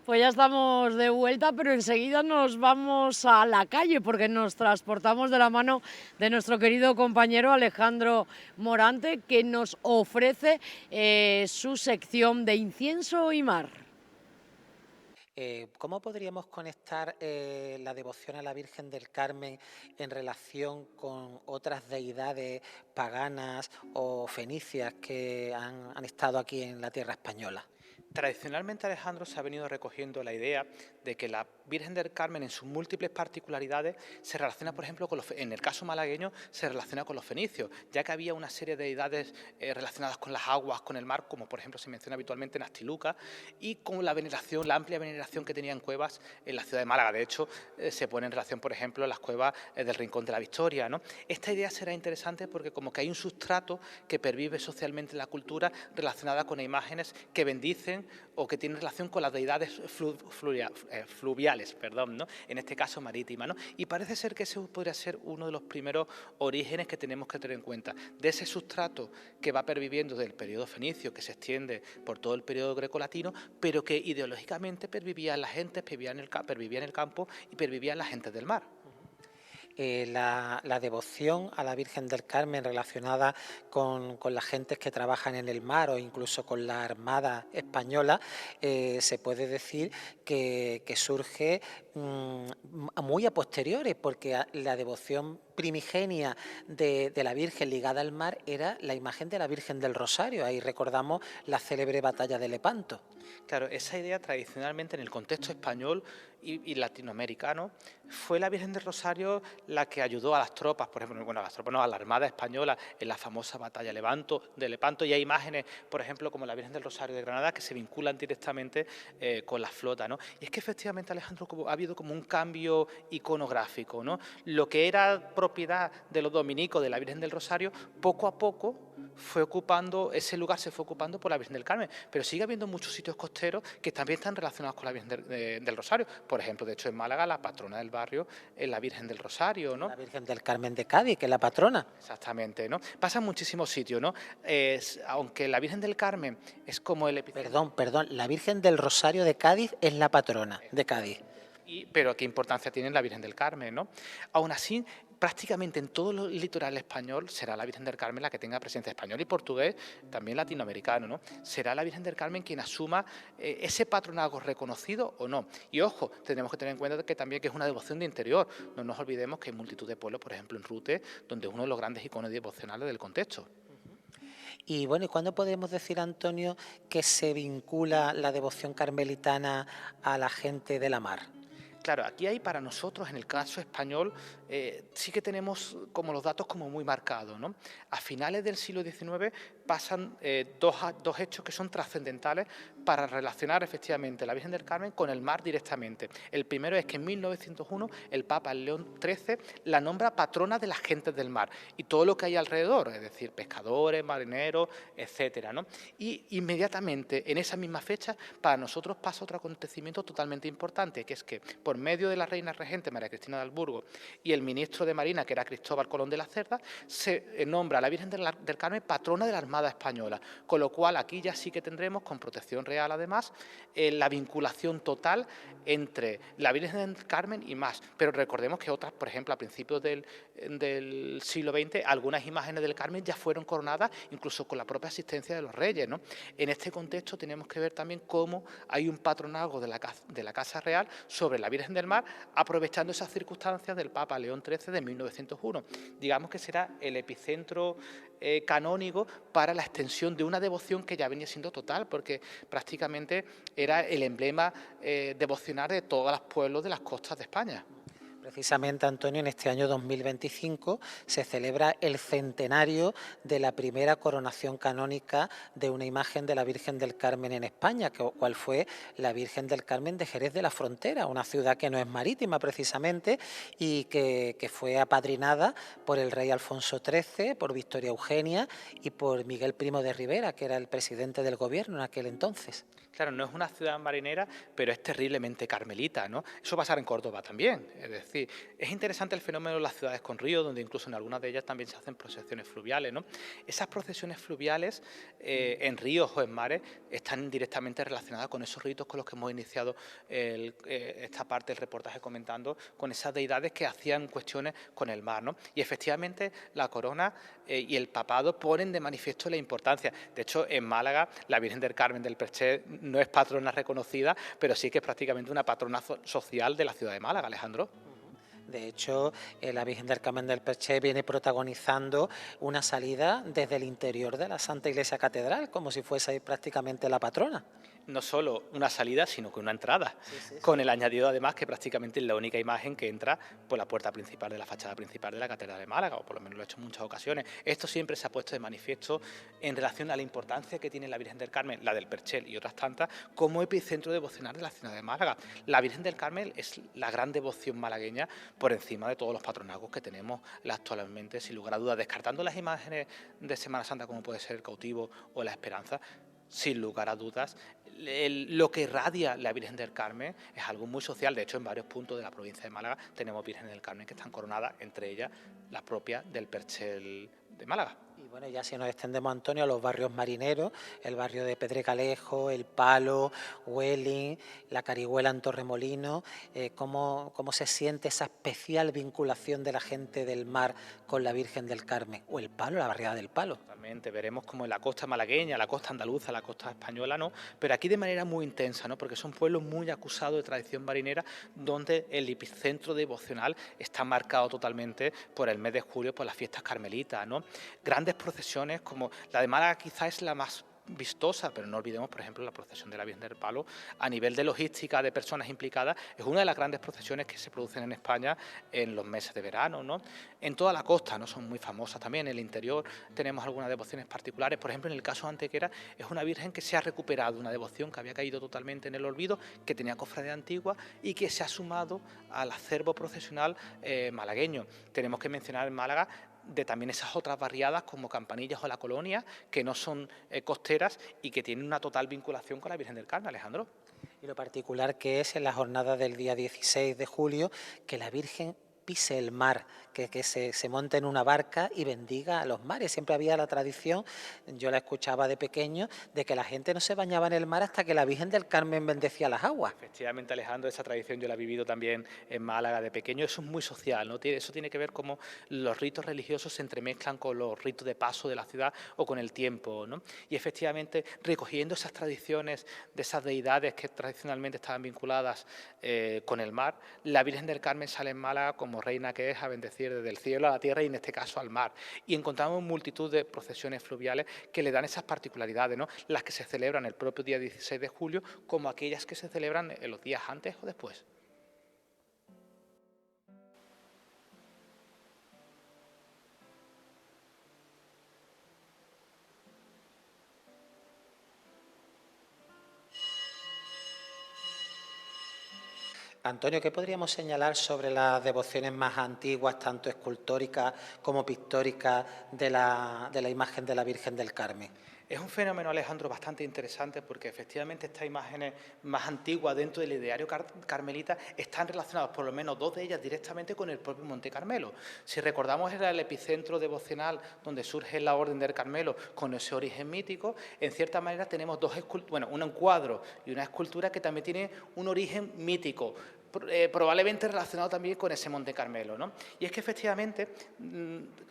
Pues ya estamos de vuelta, pero enseguida nos vamos a la calle porque nos transportamos de la mano de nuestro querido compañero Alejandro Morante, que nos ofrece su sección de incienso y mar. ¿Cómo podríamos conectar la devoción a la Virgen del Carmen en relación con otras deidades paganas o fenicias que han estado aquí en la tierra española? Tradicionalmente, Alejandro, se ha venido recogiendo la idea de que la Virgen del Carmen, en sus múltiples particularidades, se relaciona, por ejemplo, en el caso malagueño, se relaciona con los fenicios, ya que había una serie de deidades relacionadas con las aguas, con el mar, como por ejemplo se menciona habitualmente Nastiluca, y con la veneración, la amplia veneración que tenían cuevas en la ciudad de Málaga. De hecho, se pone en relación, por ejemplo, las cuevas del Rincón de la Victoria, ¿no? Esta idea será interesante porque como que hay un sustrato que pervive socialmente en la cultura relacionada con imágenes que bendicen o que tienen relación con las deidades fluviales, ¿no? En este caso marítimas, ¿no? Y parece ser que ese podría ser uno de los primeros orígenes que tenemos que tener en cuenta, de ese sustrato que va perviviendo del periodo fenicio, que se extiende por todo el periodo grecolatino, pero que ideológicamente pervivía en la gente, pervivía en el campo y pervivía en la gente del mar. La devoción a la Virgen del Carmen relacionada con las gentes que trabajan en el mar o incluso con la Armada Española, se puede decir que surge muy a posteriores, porque la devoción primigenia de la Virgen ligada al mar era la imagen de la Virgen del Rosario. Ahí recordamos la célebre batalla de Lepanto. Claro, esa idea tradicionalmente en el contexto español y latinoamericano fue la Virgen del Rosario la que ayudó a las tropas, por ejemplo, bueno, a las tropas no, a la Armada Española en la famosa batalla de Lepanto, y hay imágenes, por ejemplo, como la Virgen del Rosario de Granada, que se vinculan directamente con la flota, ¿no? Y es que efectivamente, Alejandro, ha habido como un cambio iconográfico, ¿no? Lo que era propiedad de los dominicos de la Virgen del Rosario, poco a poco fue ocupando, ese lugar se fue ocupando por la Virgen del Carmen, pero sigue habiendo muchos sitios costeros que también están relacionados con la Virgen del Rosario. Por ejemplo, de hecho en Málaga la patrona del barrio es la Virgen del Rosario, ¿no? La Virgen del Carmen de Cádiz, que es la patrona. Exactamente, ¿no? Pasa en muchísimos sitios, ¿no? Aunque la Virgen del Carmen es como el epicentro. Perdón, la Virgen del Rosario de Cádiz es la patrona de Cádiz. Efectivamente. Pero qué importancia tiene la Virgen del Carmen, ¿no? Aún así, prácticamente en todo el litoral español será la Virgen del Carmen la que tenga presencia, español y portugués, también latinoamericano, ¿no? Será la Virgen del Carmen quien asuma ese patronazgo reconocido o no. Y ojo, tenemos que tener en cuenta que también que es una devoción de interior. No nos olvidemos que hay multitud de pueblos, por ejemplo en Rute, donde es uno de los grandes iconos devocionales del contexto. Y bueno, ¿y cuándo podemos decir, Antonio, que se vincula la devoción carmelitana a la gente de la mar? Claro, aquí hay para nosotros, en el caso español, sí que tenemos como los datos como muy marcados, ¿no? A finales del siglo XIX pasan dos hechos que son trascendentales para relacionar efectivamente la Virgen del Carmen con el mar directamente. El primero es que en 1901 el Papa León XIII la nombra patrona de las gentes del mar y todo lo que hay alrededor, es decir, pescadores, marineros, etcétera, ¿no? Y inmediatamente en esa misma fecha para nosotros pasa otro acontecimiento totalmente importante, que es que por medio de la reina regente María Cristina de Alburgo y el ministro de Marina, que era Cristóbal Colón de la Cerda, se nombra a la Virgen del Carmen patrona de la Armada Española, con lo cual aquí ya sí que tendremos, con protección real además, la vinculación total entre la Virgen del Carmen y más. Pero recordemos que otras, por ejemplo, a principios del siglo XX, algunas imágenes del Carmen ya fueron coronadas, incluso con la propia asistencia de los reyes, ¿no? En este contexto tenemos que ver también cómo hay un patronazgo de la Casa Real sobre la Virgen del Mar, aprovechando esas circunstancias del Papa León XIII de 1901. Digamos que será el epicentro canónico para la extensión de una devoción que ya venía siendo total, porque prácticamente era el emblema devocional de todos los pueblos de las costas de España. Precisamente, Antonio, en este año 2025 se celebra el centenario de la primera coronación canónica de una imagen de la Virgen del Carmen en España, cual fue la Virgen del Carmen de Jerez de la Frontera, una ciudad que no es marítima precisamente y que fue apadrinada por el rey Alfonso XIII, por Victoria Eugenia y por Miguel Primo de Rivera, que era el presidente del gobierno en aquel entonces. Claro, no es una ciudad marinera, pero es terriblemente carmelita, ¿no? Eso pasará en Córdoba también, es decir, decir, es interesante el fenómeno de las ciudades con río, donde incluso en algunas de ellas también se hacen procesiones fluviales, ¿no? Esas procesiones fluviales en ríos o en mares están directamente relacionadas con esos ritos con los que hemos iniciado esta parte del reportaje comentando, con esas deidades que hacían cuestiones con el mar, ¿no? Y efectivamente la corona y el papado ponen de manifiesto la importancia. De hecho, en Málaga, la Virgen del Carmen del Perché no es patrona reconocida, pero sí que es prácticamente una patrona social de la ciudad de Málaga, Alejandro. De hecho, la Virgen del Carmen del Perché viene protagonizando una salida desde el interior de la Santa Iglesia Catedral, como si fuese prácticamente la patrona. No solo una salida, sino que una entrada, con el añadido además que prácticamente es la única imagen que entra por la puerta principal de la fachada principal de la Catedral de Málaga, o por lo menos lo he hecho en muchas ocasiones. Esto siempre se ha puesto de manifiesto en relación a la importancia que tiene la Virgen del Carmen, la del Perchel y otras tantas, como epicentro devocional de la ciudad de Málaga. La Virgen del Carmen es la gran devoción malagueña por encima de todos los patronazgos que tenemos actualmente, sin lugar a dudas, descartando las imágenes de Semana Santa como puede ser el Cautivo o la Esperanza. Sin lugar a dudas, lo que irradia la Virgen del Carmen es algo muy social. De hecho, en varios puntos de la provincia de Málaga tenemos Virgen del Carmen que están coronadas, entre ellas la propia del Perchel de Málaga. Y bueno, ya si nos extendemos, Antonio, a los barrios marineros, el barrio de Pedregalejo, El Palo, Huelin, La Carihuela en Torremolinos, ¿cómo se siente esa especial vinculación de la gente del mar con la Virgen del Carmen? O El Palo, la barriada del Palo. Totalmente, veremos como en la costa malagueña, la costa andaluza, la costa española, ¿no? Pero aquí de manera muy intensa, ¿no? Porque son pueblos muy acusados de tradición marinera, donde el epicentro devocional está marcado totalmente por el mes de julio, por las fiestas carmelitas, ¿no? Grandes procesiones como la de Málaga quizás es la más vistosa, pero no olvidemos, por ejemplo, la procesión de la Virgen del Palo. A nivel de logística de personas implicadas, es una de las grandes procesiones que se producen en España en los meses de verano, ¿no? En toda la costa, ¿no? Son muy famosas también. En el interior tenemos algunas devociones particulares. Por ejemplo, en el caso de Antequera, es una virgen que se ha recuperado, una devoción que había caído totalmente en el olvido, que tenía cofradía antigua y que se ha sumado al acervo procesional malagueño. Tenemos que mencionar en Málaga de también esas otras barriadas como Campanillas o La Colonia, que no son costeras y que tienen una total vinculación con la Virgen del Carmen, Alejandro. Y lo particular que es en la jornada del día 16 de julio, que la Virgen pise el mar, que se monte en una barca y bendiga a los mares. Siempre había la tradición, yo la escuchaba de pequeño, de que la gente no se bañaba en el mar hasta que la Virgen del Carmen bendecía las aguas. Efectivamente, Alejandro, esa tradición yo la he vivido también en Málaga de pequeño. Eso es muy social, ¿no? Eso tiene que ver cómo los ritos religiosos se entremezclan con los ritos de paso de la ciudad o con el tiempo, ¿no? Y efectivamente, recogiendo esas tradiciones de esas deidades que tradicionalmente estaban vinculadas con el mar, la Virgen del Carmen sale en Málaga como reina que es a bendecir desde el cielo a la tierra y en este caso al mar. Y encontramos multitud de procesiones fluviales que le dan esas particularidades, ¿no? Las que se celebran el propio día 16 de julio como aquellas que se celebran en los días antes o después. Antonio, ¿qué podríamos señalar sobre las devociones más antiguas, tanto escultóricas como pictóricas, de la imagen de la Virgen del Carmen? Es un fenómeno, Alejandro, bastante interesante porque efectivamente estas imágenes más antiguas dentro del ideario carmelita están relacionadas, por lo menos dos de ellas, directamente con el propio Monte Carmelo. Si recordamos, era el epicentro devocional donde surge la Orden del Carmelo con ese origen mítico. En cierta manera tenemos un cuadro y una escultura que también tiene un origen mítico, probablemente relacionado también con ese Monte Carmelo, ¿no? Y es que efectivamente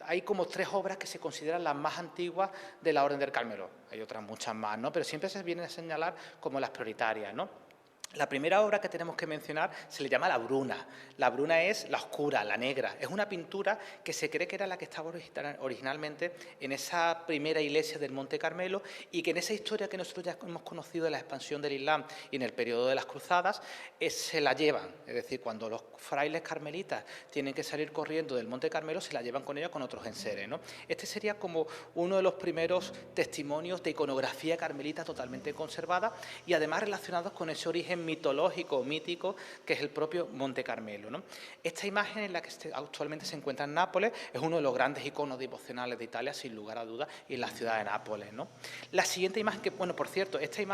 hay como tres obras que se consideran las más antiguas de la Orden del Carmelo. Hay otras muchas más, ¿no? Pero siempre se vienen a señalar como las prioritarias, ¿no? La primera obra que tenemos que mencionar se le llama La Bruna. La Bruna es la oscura, la negra. Es una pintura que se cree que era la que estaba originalmente en esa primera iglesia del Monte Carmelo y que en esa historia que nosotros ya hemos conocido de la expansión del Islam y en el periodo de las cruzadas, se la llevan. Es decir, cuando los frailes carmelitas tienen que salir corriendo del Monte Carmelo, se la llevan con ellos con otros enseres, ¿no? Este sería como uno de los primeros testimonios de iconografía carmelita totalmente conservada y además relacionados con ese origen origen mitológico o mítico que es el propio Monte Carmelo, ¿no? Esta imagen en la que actualmente se encuentra en Nápoles es uno de los grandes iconos devocionales de Italia, sin lugar a dudas, y en la ciudad de Nápoles, ¿no? La siguiente imagen, que, bueno, por cierto, este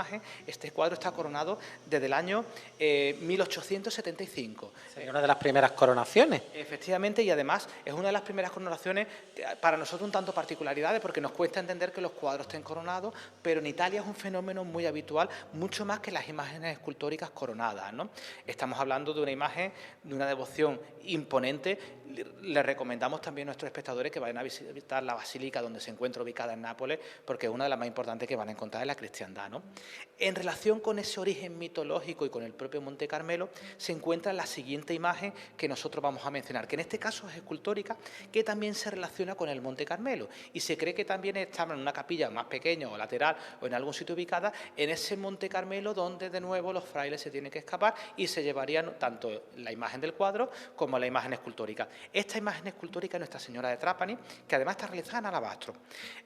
cuadro está coronado desde el año 1875. Sería una de las primeras coronaciones. Efectivamente, y además es una de las primeras coronaciones, para nosotros un tanto particularidades, porque nos cuesta entender que los cuadros estén coronados, pero en Italia es un fenómeno muy habitual, mucho más que las imágenes escultóricas coronadas, ¿no? Estamos hablando de una imagen, de una devoción imponente. Les recomendamos también a nuestros espectadores que vayan a visitar la basílica donde se encuentra ubicada en Nápoles, porque es una de las más importantes que van a encontrar en la cristiandad, ¿no? En relación con ese origen mitológico y con el propio Monte Carmelo, se encuentra la siguiente imagen que nosotros vamos a mencionar, que en este caso es escultórica, que también se relaciona con el Monte Carmelo, y se cree que también está en una capilla más pequeña o lateral o en algún sitio ubicada en ese Monte Carmelo, donde de nuevo los frailes se tienen que escapar y se llevarían tanto la imagen del cuadro como la imagen escultórica. Esta imagen escultórica es Nuestra Señora de Trapani, que además está realizada en alabastro.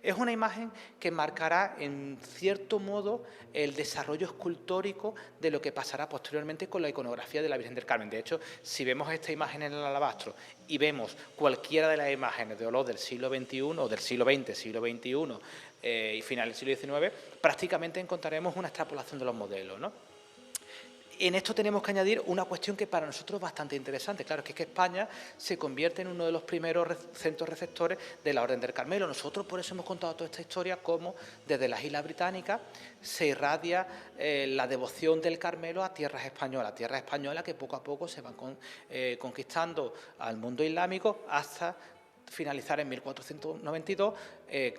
Es una imagen que marcará en cierto modo el desarrollo escultórico de lo que pasará posteriormente con la iconografía de la Virgen del Carmen. De hecho, si vemos esta imagen en el alabastro y vemos cualquiera de las imágenes de olor del siglo XXI o del siglo XX, siglo XXI y final del siglo XIX, prácticamente encontraremos una extrapolación de los modelos, ¿no? En esto tenemos que añadir una cuestión que para nosotros es bastante interesante. Claro, que es que España se convierte en uno de los primeros centros receptores de la Orden del Carmelo. Nosotros por eso hemos contado toda esta historia, como desde las Islas Británicas se irradia la devoción del Carmelo a tierras españolas que poco a poco se van conquistando al mundo islámico hasta finalizar en 1492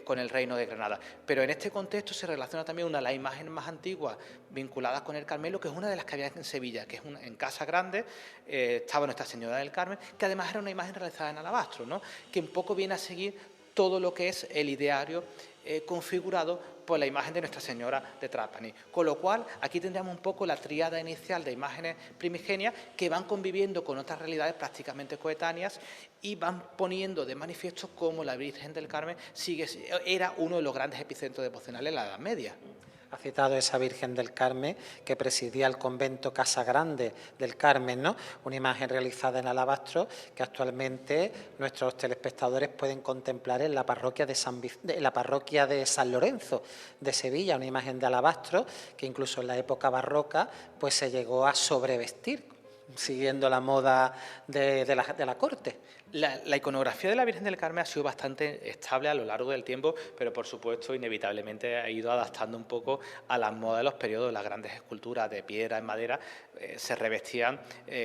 con el Reino de Granada. Pero en este contexto se relaciona también una de las imágenes más antiguas vinculadas con el Carmelo, que es una de las que había en Sevilla, que es en Casa Grande, estaba Nuestra Señora del Carmen, que además era una imagen realizada en alabastro, ¿no? Que un poco viene a seguir todo lo que es el ideario configurado por la imagen de Nuestra Señora de Trapani. Con lo cual, aquí tendríamos un poco la tríada inicial de imágenes primigenias que van conviviendo con otras realidades prácticamente coetáneas y van poniendo de manifiesto cómo la Virgen del Carmen era uno de los grandes epicentros devocionales en la Edad Media. Ha citado esa Virgen del Carmen que presidía el convento Casa Grande del Carmen, ¿no? Una imagen realizada en alabastro que actualmente nuestros telespectadores pueden contemplar en la parroquia de San Lorenzo de Sevilla, una imagen de alabastro que incluso en la época barroca pues se llegó a sobrevestir, siguiendo la moda de la corte. La iconografía de la Virgen del Carmen ha sido bastante estable a lo largo del tiempo, pero por supuesto inevitablemente ha ido adaptando un poco a las modas de los periodos. Las grandes esculturas de piedra, en madera, se revestían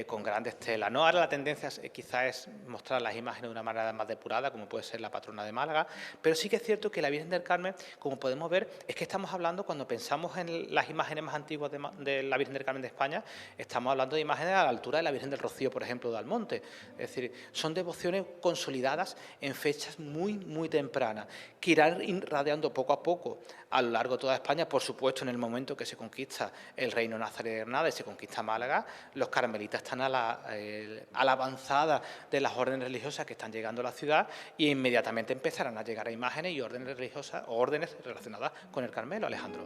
con grandes telas, ¿no? Ahora la tendencia quizás es mostrar las imágenes de una manera más depurada, como puede ser la patrona de Málaga, pero sí que es cierto que la Virgen del Carmen, como podemos ver, es que estamos hablando, cuando pensamos en las imágenes más antiguas de la Virgen del Carmen de España, estamos hablando de imágenes a la altura de la Virgen del Rocío, por ejemplo, de Almonte. Es decir, son devociones consolidadas en fechas muy, muy tempranas, que irán irradiando poco a poco a lo largo de toda España. Por supuesto, en el momento que se conquista el Reino Nazaret de Granada y se conquista Málaga, los carmelitas están a la avanzada de las órdenes religiosas que están llegando a la ciudad, y inmediatamente empezarán a llegar a imágenes y órdenes religiosas o órdenes relacionadas con el Carmelo, Alejandro.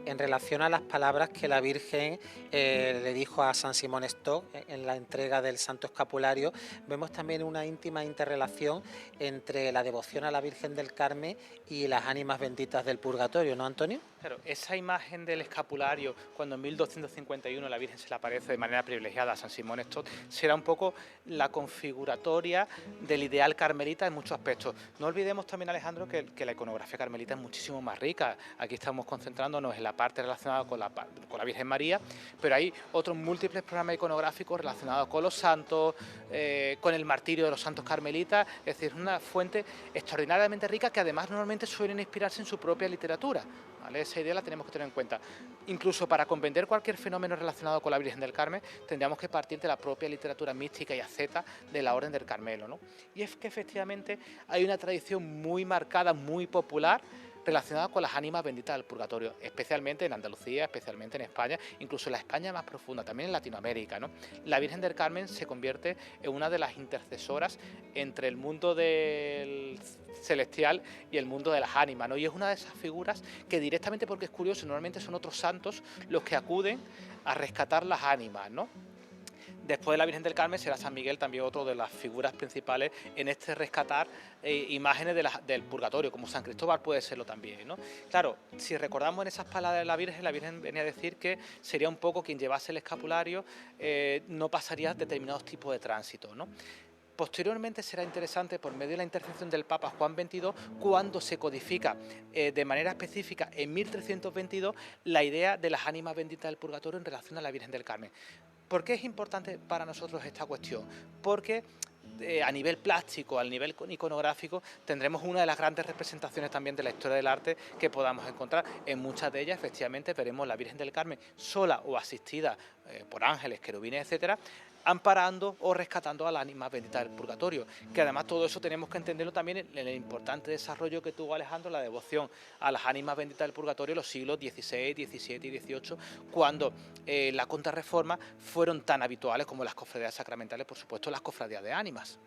En relación a las palabras que la Virgen le dijo a San Simón Stock en la entrega del Santo Escapulario, vemos también una íntima interrelación entre la devoción a la Virgen del Carmen y las ánimas benditas del purgatorio, ¿no, Antonio? Claro, esa imagen del escapulario, cuando en 1251 la Virgen se le aparece de manera privilegiada a San Simón Stock, será un poco la configuratoria del ideal carmelita en muchos aspectos. No olvidemos también, Alejandro, que la iconografía carmelita es muchísimo más rica. Aquí estamos concentrándonos en la parte relacionada con la Virgen María, pero hay otros múltiples programas iconográficos relacionados con los santos, con el martirio de los santos carmelitas. Es decir, es una fuente extraordinariamente rica que además normalmente suelen inspirarse en su propia literatura, ¿vale? Esa idea la tenemos que tener en cuenta. Incluso para comprender cualquier fenómeno relacionado con la Virgen del Carmen, tendríamos que partir de la propia literatura mística y asceta de la Orden del Carmelo, ¿no? Y es que efectivamente hay una tradición muy marcada, muy popular, relacionadas con las ánimas benditas del purgatorio, especialmente en Andalucía, especialmente en España, incluso en la España más profunda, también en Latinoamérica, ¿no? La Virgen del Carmen se convierte en una de las intercesoras entre el mundo del celestial y el mundo de las ánimas, ¿no? Y es una de esas figuras que directamente, porque es curioso, normalmente son otros santos los que acuden a rescatar las ánimas, ¿no? Después de la Virgen del Carmen será San Miguel también otro de las figuras principales en este rescatar imágenes del purgatorio, como San Cristóbal puede serlo también, ¿no? Claro, si recordamos en esas palabras de la Virgen venía a decir que sería un poco quien llevase el escapulario, no pasaría determinados tipos de tránsito, ¿no? Posteriormente será interesante, por medio de la intercesión del Papa Juan XXII, cuando se codifica de manera específica en 1322 la idea de las ánimas benditas del purgatorio en relación a la Virgen del Carmen. ¿Por qué es importante para nosotros esta cuestión? Porque a nivel plástico, a nivel iconográfico, tendremos una de las grandes representaciones también de la historia del arte que podamos encontrar. En muchas de ellas, efectivamente, veremos la Virgen del Carmen sola o asistida por ángeles, querubines, etcétera, amparando o rescatando a las ánimas benditas del purgatorio, que además todo eso tenemos que entenderlo también en el importante desarrollo que tuvo Alejandro, la devoción a las ánimas benditas del purgatorio en los siglos XVI, XVII y XVIII, cuando la contrarreforma fueron tan habituales como las cofradías sacramentales, por supuesto las cofradías de ánimas.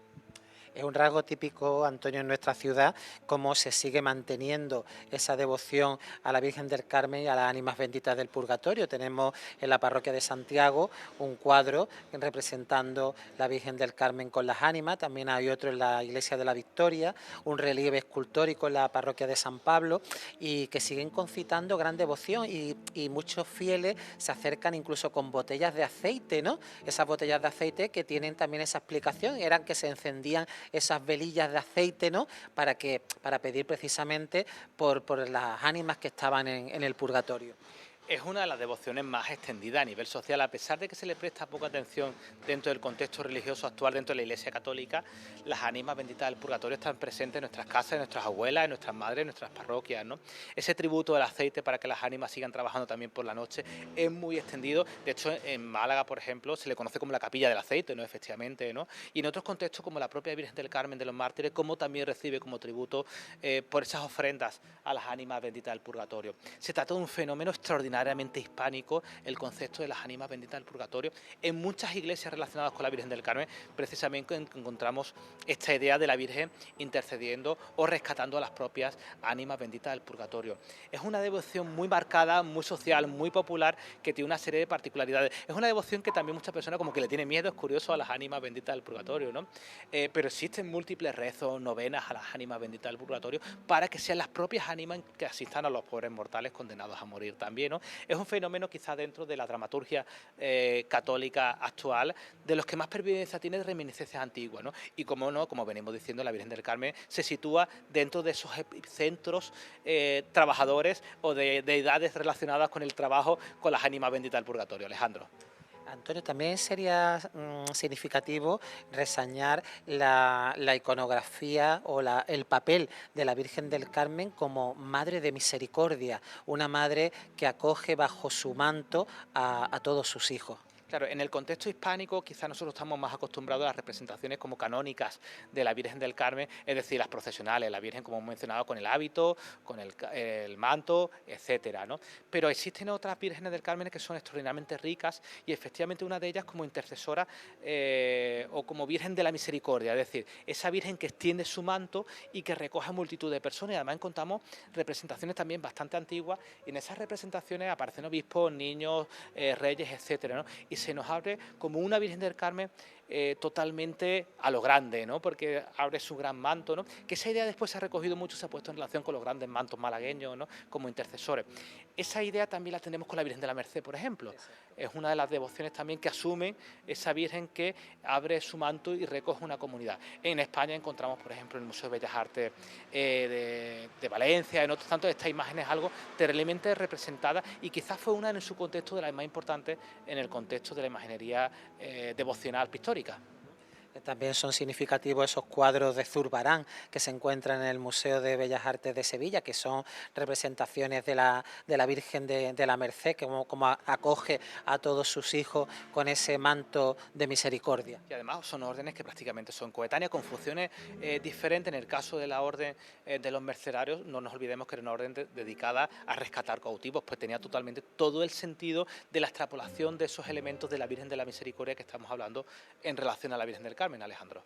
Es un rasgo típico, Antonio, en nuestra ciudad, cómo se sigue manteniendo esa devoción a la Virgen del Carmen y a las ánimas benditas del purgatorio. Tenemos en la parroquia de Santiago un cuadro representando la Virgen del Carmen con las ánimas, también hay otro en la iglesia de la Victoria, un relieve escultórico en la parroquia de San Pablo, y que siguen concitando gran devoción, y muchos fieles se acercan incluso con botellas de aceite, ¿no? Esas botellas de aceite que tienen también esa explicación, eran que se encendían esas velillas de aceite, ¿no? Para pedir precisamente por las ánimas que estaban en el purgatorio. Es una de las devociones más extendidas a nivel social, a pesar de que se le presta poca atención dentro del contexto religioso actual, dentro de la Iglesia Católica. Las ánimas benditas del purgatorio están presentes en nuestras casas, en nuestras abuelas, en nuestras madres, en nuestras parroquias, ¿no? Ese tributo del aceite para que las ánimas sigan trabajando también por la noche es muy extendido. De hecho, en Málaga, por ejemplo, se le conoce como la capilla del aceite, ¿no? Efectivamente, ¿no? Y en otros contextos, como la propia Virgen del Carmen de los Mártires, como también recibe como tributo por esas ofrendas a las ánimas benditas del purgatorio. Se trata de un fenómeno extraordinario hispánico, el concepto de las ánimas benditas del purgatorio. En muchas iglesias relacionadas con la Virgen del Carmen, precisamente encontramos esta idea de la Virgen intercediendo o rescatando a las propias ánimas benditas del purgatorio. Es una devoción muy marcada, muy social, muy popular, que tiene una serie de particularidades. Es una devoción que también muchas personas como que le tiene miedo, es curioso, a las ánimas benditas del purgatorio, ¿no? Pero existen múltiples rezos, novenas a las ánimas benditas del purgatorio para que sean las propias ánimas que asistan a los pobres mortales condenados a morir también, ¿no? Es un fenómeno quizá dentro de la dramaturgia católica actual de los que más pervivencia tiene de reminiscencias antiguas, ¿no? Y como no, como venimos diciendo, la Virgen del Carmen se sitúa dentro de esos centros trabajadores o de deidades relacionadas con el trabajo con las ánimas benditas del purgatorio. Alejandro. Antonio, también sería significativo reseñar la iconografía o el papel de la Virgen del Carmen como Madre de Misericordia, una madre que acoge bajo su manto a todos sus hijos. Claro, en el contexto hispánico quizás nosotros estamos más acostumbrados a las representaciones como canónicas de la Virgen del Carmen, es decir, las procesionales, la Virgen, como hemos mencionado, con el hábito, con el manto, etcétera, ¿no? Pero existen otras vírgenes del Carmen que son extraordinariamente ricas, y efectivamente una de ellas como intercesora o como Virgen de la Misericordia, es decir, esa Virgen que extiende su manto y que recoge a multitud de personas, y además encontramos representaciones también bastante antiguas, y en esas representaciones aparecen obispos, niños, reyes, etcétera, ¿no? Y se nos abre como una Virgen del Carmen totalmente a lo grande, ¿no? Porque abre su gran manto, ¿no? Que esa idea después se ha recogido mucho, se ha puesto en relación con los grandes mantos malagueños, ¿no? Como intercesores. Esa idea también la tenemos con la Virgen de la Merced, por ejemplo. Es una de las devociones también que asumen esa Virgen que abre su manto y recoge una comunidad. En España encontramos, por ejemplo, en el Museo de Bellas Artes de Valencia, en otros tantos, esta imagen es algo terriblemente representada, y quizás fue una en su contexto de las más importantes en el contexto de la imaginería devocional pictórica. También son significativos esos cuadros de Zurbarán que se encuentran en el Museo de Bellas Artes de Sevilla, que son representaciones de la Virgen de la Merced, que como acoge a todos sus hijos con ese manto de misericordia. Y además son órdenes que prácticamente son coetáneas, con funciones diferentes. En el caso de la orden de los mercenarios, no nos olvidemos que era una orden dedicada a rescatar cautivos, pues tenía totalmente todo el sentido de la extrapolación de esos elementos de la Virgen de la Misericordia que estamos hablando en relación a la Virgen del Carmen, Alejandro.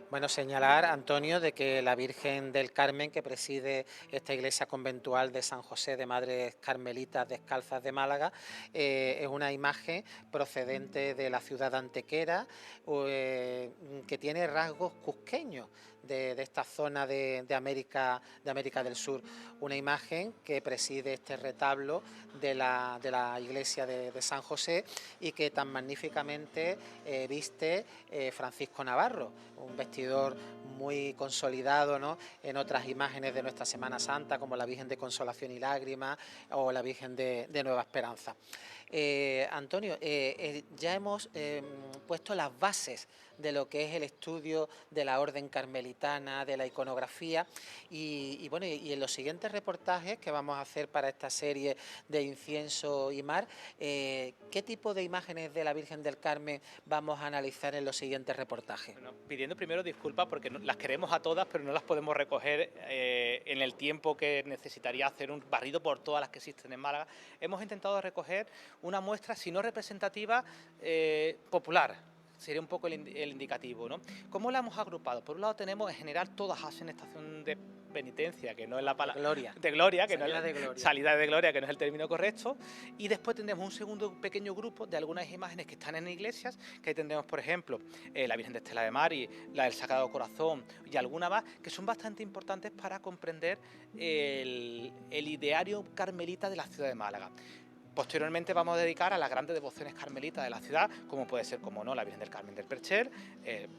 Bueno, señalar, Antonio, de que la Virgen del Carmen, que preside esta iglesia conventual de San José de Madres Carmelitas Descalzas de Málaga, es una imagen procedente de la ciudad de Antequera, que tiene rasgos cusqueños de esta zona de América del Sur. Una imagen que preside este retablo de la iglesia de San José y que tan magníficamente viste Francisco Navarro, un vestidor muy consolidado, ¿no?, en otras imágenes de nuestra Semana Santa, como la Virgen de Consolación y Lágrimas o la Virgen de Nueva Esperanza. Antonio, ya hemos puesto las bases de lo que es el estudio de la orden carmelitana, de la iconografía y bueno, y en los siguientes reportajes que vamos a hacer para esta serie de Incienso y Mar, ¿qué tipo de imágenes de la Virgen del Carmen vamos a analizar en los siguientes reportajes? Bueno, pidiendo primero disculpas porque las queremos a todas, pero no las podemos recoger en el tiempo que necesitaría hacer un barrido por todas las que existen en Málaga. Hemos intentado recoger una muestra, si no representativa, popular. Sería un poco el indicativo, ¿no? ¿Cómo la hemos agrupado? Por un lado tenemos, en general, todas hacen estación de penitencia, que no es la palabra... De gloria, que no es salida de gloria, que no es el término correcto. Y después tendremos un segundo pequeño grupo de algunas imágenes que están en iglesias, que ahí tendremos, por ejemplo, la Virgen de Estela de Mari, la del Sagrado Corazón y alguna más, que son bastante importantes para comprender el ideario carmelita de la ciudad de Málaga. Posteriormente vamos a dedicar a las grandes devociones carmelitas de la ciudad, como puede ser, como no, la Virgen del Carmen del Percher,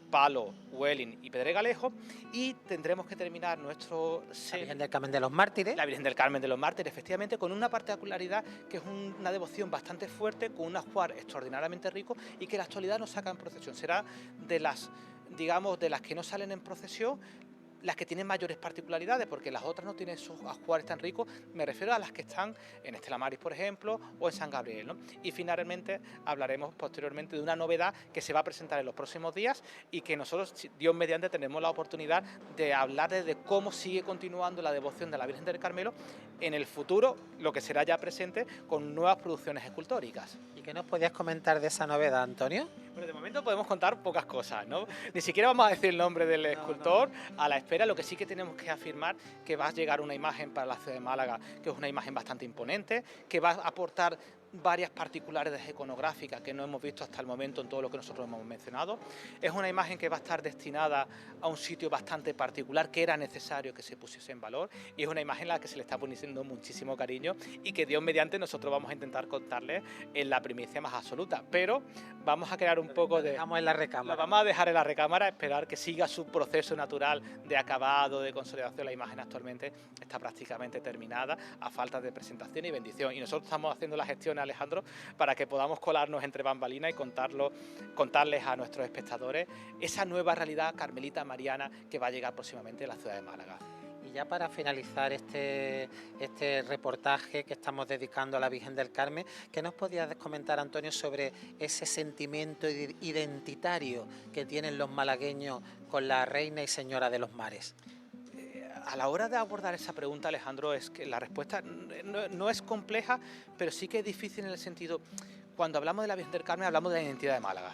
Palo, Huelin y Pedregalejo, y tendremos que terminar nuestro... La Virgen del Carmen de los Mártires. La Virgen del Carmen de los Mártires, efectivamente, con una particularidad que es una devoción bastante fuerte, con un ajuar extraordinariamente rico y que en la actualidad no saca en procesión. Será de las, digamos, de las que no salen en procesión, las que tienen mayores particularidades, porque las otras no tienen esos ajuares tan ricos. Me refiero a las que están en Estela Maris, por ejemplo, o en San Gabriel, ¿no? Y finalmente hablaremos posteriormente de una novedad que se va a presentar en los próximos días y que nosotros, Dios mediante, tenemos la oportunidad de hablar de cómo sigue continuando la devoción de la Virgen del Carmelo en el futuro, lo que será ya presente, con nuevas producciones escultóricas. ¿Y qué nos podías comentar de esa novedad, Antonio? Bueno, de momento podemos contar pocas cosas, ¿no? Ni siquiera vamos a decir el nombre del escultor, a la espera. Lo que sí que tenemos que afirmar que va a llegar una imagen para la ciudad de Málaga, que es una imagen bastante imponente, que va a aportar varias particularidades iconográficas que no hemos visto hasta el momento en todo lo que nosotros hemos mencionado. Es una imagen que va a estar destinada a un sitio bastante particular que era necesario que se pusiese en valor, y es una imagen a la que se le está poniendo muchísimo cariño y que Dios mediante nosotros vamos a intentar contarles en la primicia más absoluta, pero vamos a crear un poco de... Dejamos en la recámara. Lo vamos a dejar en la recámara, esperar que siga su proceso natural de acabado, de consolidación. La imagen actualmente está prácticamente terminada, a falta de presentación y bendición, y nosotros estamos haciendo la gestión, Alejandro, para que podamos colarnos entre bambalinas y contarles a nuestros espectadores esa nueva realidad carmelita mariana que va a llegar próximamente a la ciudad de Málaga. Y ya para finalizar este reportaje que estamos dedicando a la Virgen del Carmen, ¿qué nos podías comentar, Antonio, sobre ese sentimiento identitario que tienen los malagueños con la Reina y Señora de los Mares? A la hora de abordar esa pregunta, Alejandro, es que la respuesta no es compleja, pero sí que es difícil en el sentido, cuando hablamos de la Virgen del Carmen, hablamos de la identidad de Málaga.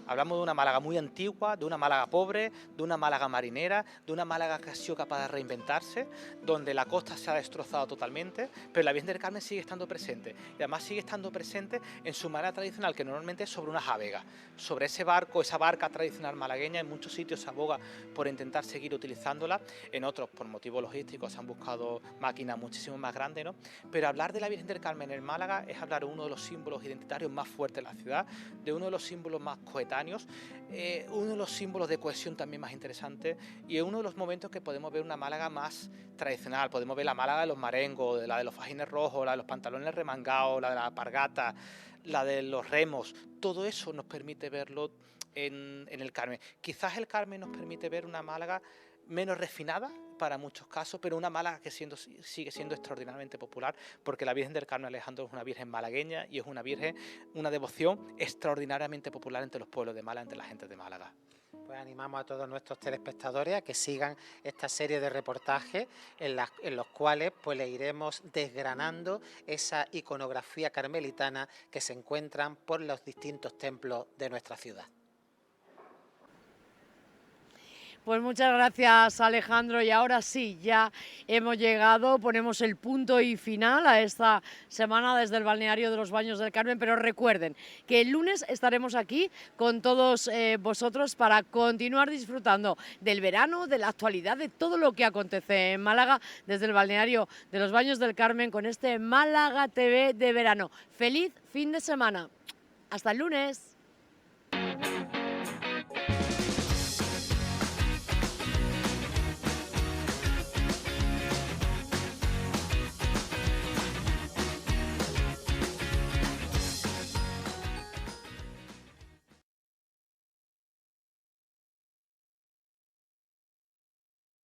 Hablamos de una Málaga muy antigua, de una Málaga pobre, de una Málaga marinera, de una Málaga que ha sido capaz de reinventarse, donde la costa se ha destrozado totalmente, pero la Virgen del Carmen sigue estando presente. Y además sigue estando presente en su manera tradicional, que normalmente es sobre una javega. Sobre ese barco, esa barca tradicional malagueña, en muchos sitios se aboga por intentar seguir utilizándola, en otros, por motivos logísticos, se han buscado máquinas muchísimo más grandes, ¿no? Pero hablar de la Virgen del Carmen en Málaga es hablar de uno de los símbolos identitarios más fuertes de la ciudad, de uno de los símbolos más coetáneos, uno de los símbolos de cohesión también más interesantes, y es uno de los momentos que podemos ver una Málaga más tradicional. Podemos ver la Málaga de los marengos, la de los fajines rojos, la de los pantalones remangados, la de la alpargata, la de los remos, todo eso nos permite verlo en el Carmen. Quizás el Carmen nos permite ver una Málaga menos refinada para muchos casos, pero una Málaga que sigue siendo extraordinariamente popular, porque la Virgen del Carmen Alejandro es una virgen malagueña y es una virgen, una devoción extraordinariamente popular entre los pueblos de Málaga, entre la gente de Málaga. Pues animamos a todos nuestros telespectadores a que sigan esta serie de reportajes en los cuales pues le iremos desgranando esa iconografía carmelitana que se encuentran por los distintos templos de nuestra ciudad. Pues muchas gracias, Alejandro, y ahora sí, ya hemos llegado, ponemos el punto y final a esta semana desde el balneario de los Baños del Carmen, pero recuerden que el lunes estaremos aquí con todos vosotros para continuar disfrutando del verano, de la actualidad, de todo lo que acontece en Málaga desde el balneario de los Baños del Carmen con este Málaga TV de verano. ¡Feliz fin de semana! ¡Hasta el lunes!